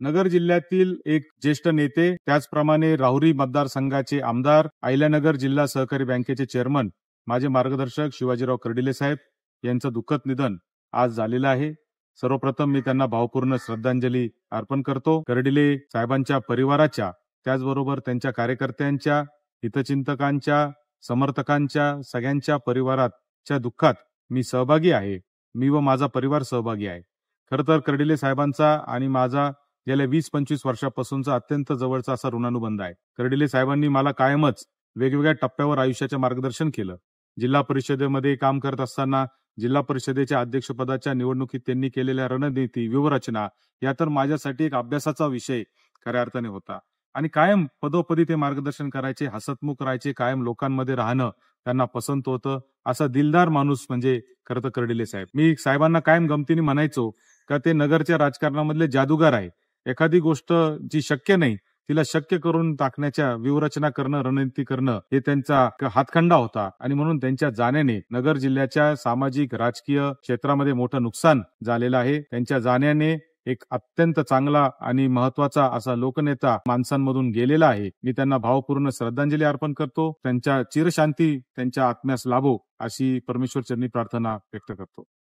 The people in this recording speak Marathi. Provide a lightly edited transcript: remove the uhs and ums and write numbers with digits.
नगर जिल्ह्यातील एक ज्येष्ठ नेते, त्याचप्रमाणे राहुरी मतदारसंघाचे आमदार, अहिल्यानगर जिल्हा सहकारी बँकेचे चेअरमन, माझे मार्गदर्शक शिवाजीराव कर्डिले साहेब यांचं दुःखद निधन आज झालेलं आहे. सर्वप्रथम मी त्यांना भावपूर्ण श्रद्धांजली अर्पण करतो. कर्डिले साहेबांच्या परिवाराच्या, त्याचबरोबर त्यांच्या कार्यकर्त्यांच्या, हितचिंतकांच्या, समर्थकांच्या, सगळ्यांच्या परिवाराच्या दुःखात मी सहभागी आहे. मी व माझा परिवार सहभागी आहे. खरं तर कर्डिले साहेबांचा आणि माझा गेल्या 20-25 वर्षापासूनचा अत्यंत जवळचा असा ऋणानुबंध आहे. कर्डिले साहेबांनी मला कायमच वेगवेगळ्या टप्प्यावर आयुष्याचे मार्गदर्शन केलं. जिल्हा परिषदेमध्ये काम करत असताना जिल्हा परिषदेच्या अध्यक्षपदाच्या निवडणुकीत त्यांनी केलेल्या रणनीती, व्यूहरचना या तर माझ्यासाठी एक अभ्यासाचा विषय खऱ्या अर्थाने होता. आणि कायम पदोपदी ते मार्गदर्शन करायचे, हसतमुख राहायचे, कायम लोकांमध्ये राहणं त्यांना पसंत होतं. असा दिलदार माणूस म्हणजे खरं तर कर्डिले साहेब. मी साहेबांना कायम गमतीने म्हणायचो का ते नगरच्या राजकारणामधले जादूगार आहे. एखादी गोष्ट जी शक्य नाही तिला शक्य करून टाकण्याच्या व्यूहरचना करणं, रणनीती करणं हे त्यांचा हातखंडा होता. आणि म्हणून त्यांच्या जाण्याने नगर जिल्ह्याच्या सामाजिक राजकीय क्षेत्रामध्ये मोठं नुकसान झालेलं आहे. त्यांच्या जाण्याने एक अत्यंत चांगला आणि महत्वाचा असा लोकनेता माणसांमधून गेलेला आहे. मी त्यांना भावपूर्ण श्रद्धांजली अर्पण करतो. त्यांच्या चिरशांती त्यांच्या आत्म्यास लाभो अशी परमेश्वर चरणी प्रार्थना व्यक्त करतो.